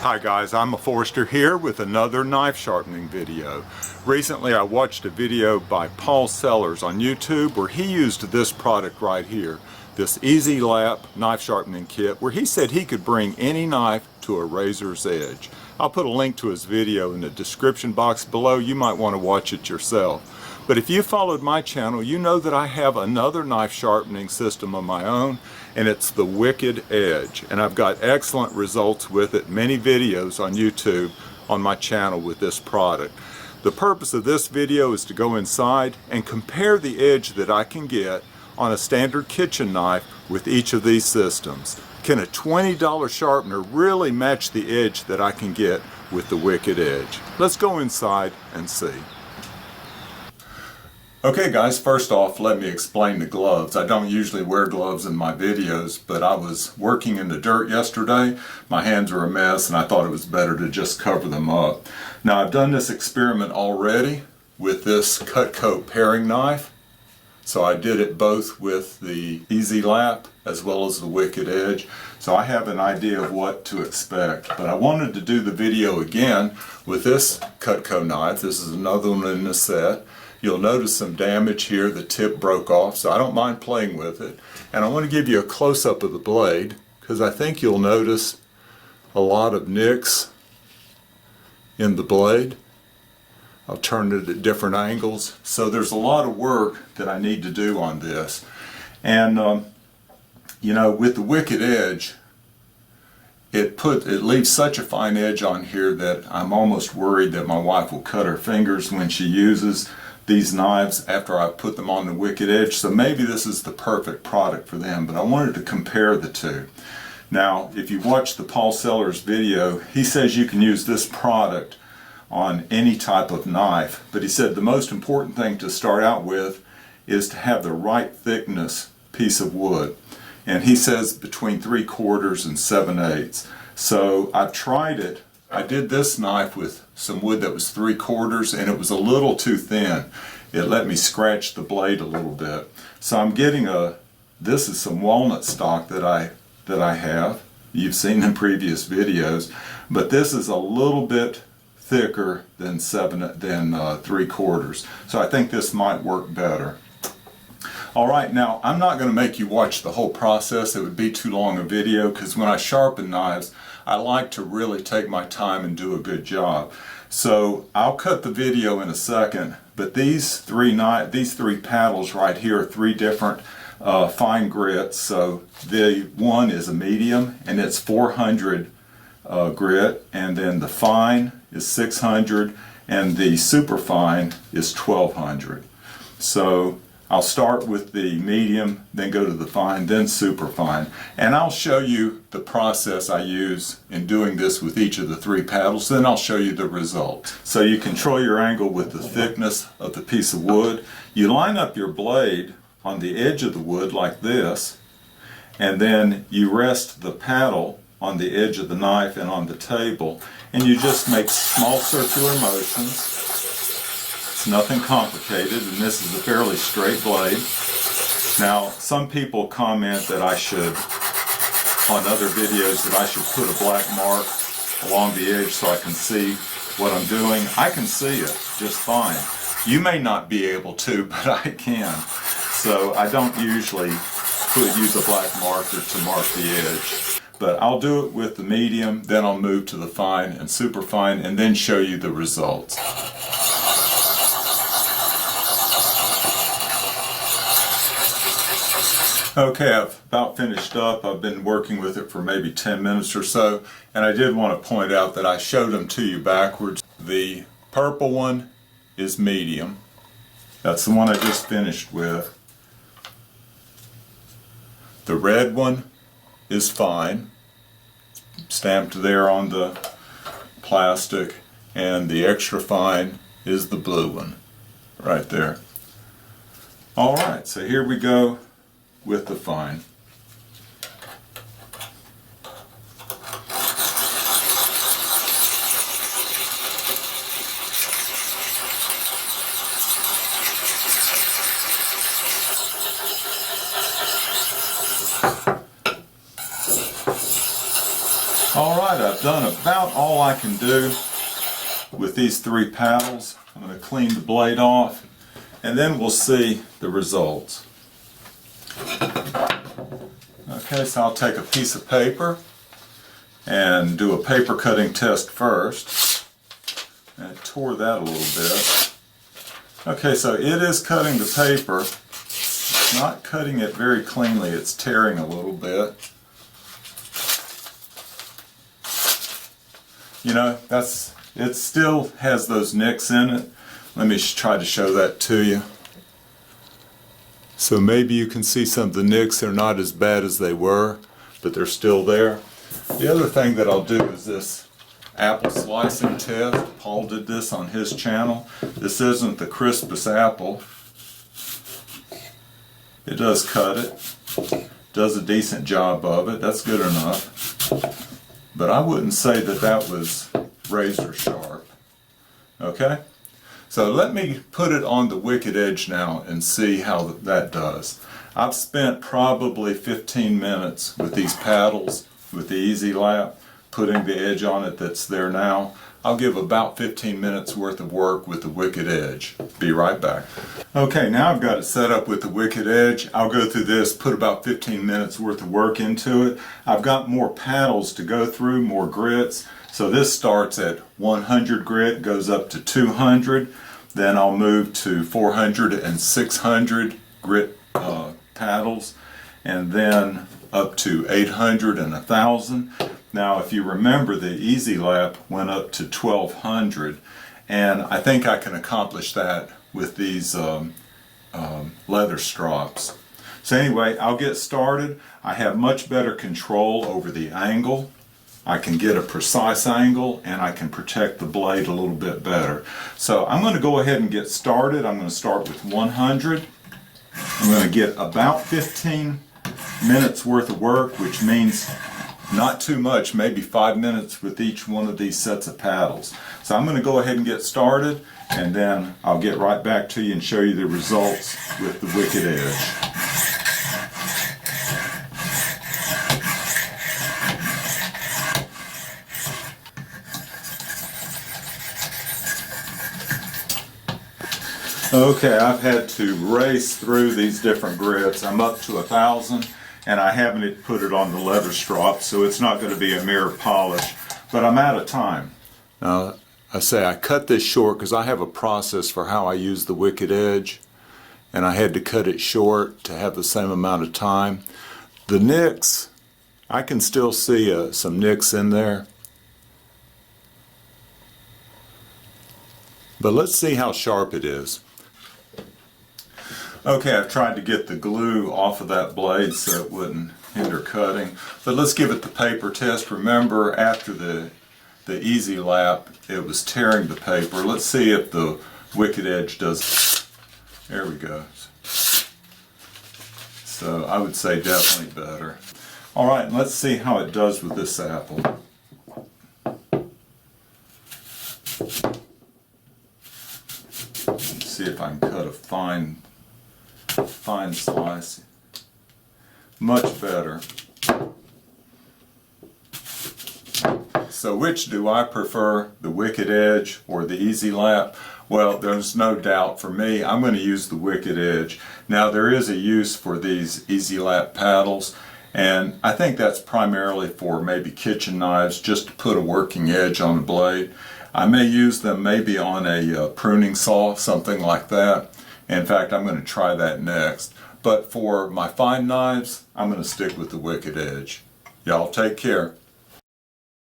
Hi guys, I'm a Forester here with another knife sharpening video. Recently I watched a video by Paul Sellers on YouTube where he used this product right here, this EZE-Lap knife sharpening kit, where he said he could bring any knife to a razor's edge. I'll put a link to his video in the description box below. You might want to watch it yourself. But if you followed my channel, you know that I have another knife sharpening system of my own, and it's the Wicked Edge. And I've got excellent results with it, many videos on YouTube on my channel with this product. The purpose of this video is to go inside and compare the edge that I can get on a standard kitchen knife with each of these systems. Can a $20 sharpener really match the edge that I can get with the Wicked Edge? Let's go inside and see. Okay guys, first off let me explain the gloves. I don't usually wear gloves in my videos, but I was working in the dirt yesterday. My hands were a mess and I thought it was better to just cover them up. Now I've done this experiment already with this Cutco paring knife. So I did it both with the EZE-Lap as well as the Wicked Edge. So I have an idea of what to expect. But I wanted to do the video again with this Cutco knife. This is another one in the set. You'll notice some damage here. The tip broke off, so I don't mind playing with it. And I want to give you a close-up of the blade because I think you'll notice a lot of nicks in the blade. I'll turn it at different angles. So there's a lot of work that I need to do on this. And you know, with the Wicked Edge, it leaves such a fine edge on here that I'm almost worried that my wife will cut her fingers when she uses these knives after I put them on the Wicked Edge. So maybe this is the perfect product for them, but I wanted to compare the two. Now, if you watch the Paul Sellers video, he says you can use this product on any type of knife, but he said the most important thing to start out with is to have the right thickness piece of wood. And he says between 3/4 and 7/8. So I've tried it. I did this knife with some wood that was 3/4 and it was a little too thin. It let me scratch the blade a little bit. So I'm getting this is some walnut stock that I have. You've seen in previous videos, but this is a little bit thicker than 3/4. So I think this might work better. Alright, now I'm not going to make you watch the whole process. It would be too long a video because when I sharpen knives I like to really take my time and do a good job. So I'll cut the video in a second, but these three paddles right here are three different fine grits. So the one is a medium and it's 400 grit, and then the fine is 600 and the super fine is 1200. So I'll start with the medium, then go to the fine, then super fine. And I'll show you the process I use in doing this with each of the three paddles, then I'll show you the result. So you control your angle with the thickness of the piece of wood. You line up your blade on the edge of the wood like this, and then you rest the paddle on the edge of the knife and on the table, and you just make small circular motions. It's nothing complicated, and this is a fairly straight blade. Now, some people comment that I should, on other videos, that I should put a black mark along the edge so I can see what I'm doing. I can see it just fine. You may not be able to, but I can. So I don't usually use a black marker to mark the edge. But I'll do it with the medium, then I'll move to the fine and super fine, and then show you the results. Okay, I've about finished up. I've been working with it for maybe 10 minutes or so, and I did want to point out that I showed them to you backwards. The purple one is medium. That's the one I just finished with. The red one is fine, stamped there on the plastic, and the extra fine is the blue one right there. Alright, so here we go with the fine. Alright, I've I've done about all I can do with these 3 paddles. I'm going to clean the blade off and then we'll see the results. Okay, so I'll take a piece of paper and do a paper cutting test first. And I tore that a little bit. Okay, so it is cutting the paper. It's not cutting it very cleanly, it's tearing a little bit. You know, it still has those nicks in it. Let me try to show that to you. So maybe you can see some of the nicks. They're not as bad as they were, but they're still there. The other thing that I'll do is this apple slicing test. Paul did this on his channel. This isn't the crispest apple. It does cut it. Does a decent job of it. That's good enough. But I wouldn't say that that was razor sharp. Okay? So let me put it on the wicked edge now and see how that does. I've spent probably 15 minutes with these paddles, with the EZE-Lap, putting the edge on it that's there now. I'll give about 15 minutes worth of work with the wicked edge. Be right back. Okay, now I've got it set up with the wicked edge. I'll go through this, put about 15 minutes worth of work into it. I've got more paddles to go through, more grits. So this starts at 100 grit, goes up to 200. Then I'll move to 400 and 600 grit paddles, and then up to 800 and 1000. Now if you remember, the EZE-Lap went up to 1200, and I think I can accomplish that with these leather strops. So anyway, I'll get started. I have much better control over the angle. I can get a precise angle and I can protect the blade a little bit better. So I'm going to go ahead and get started. I'm going to start with 100. I'm going to get about 15 minutes worth of work, which means not too much, maybe 5 minutes with each one of these sets of paddles. So I'm going to go ahead and get started, and then I'll get right back to you and show you the results with the wicked edge. Okay, I've had to race through these different grits. I'm up to 1000, and I haven't put it on the leather strop, so it's not going to be a mirror polish, but I'm out of time. Now, I cut this short because I have a process for how I use the wicked edge, and I had to cut it short to have the same amount of time. The nicks, I can still see some nicks in there. But let's see how sharp it is. Okay, I've tried to get the glue off of that blade so it wouldn't hinder cutting. But let's give it the paper test. Remember, after the EZE-Lap, it was tearing the paper. Let's see if the wicked edge does. There we go. So I would say definitely better. Alright, let's see how it does with this apple. Let's see if I can cut a fine slice. Much better. So which do I prefer, the wicked edge or the EZE-Lap? Well, there's no doubt for me, I'm going to use the wicked edge. Now there is a use for these EZE-Lap paddles, and I think that's primarily for maybe kitchen knives, just to put a working edge on the blade. I may use them maybe on a pruning saw, something like that. In fact, I'm going to try that next. But for my fine knives, I'm going to stick with the wicked edge. Y'all take care.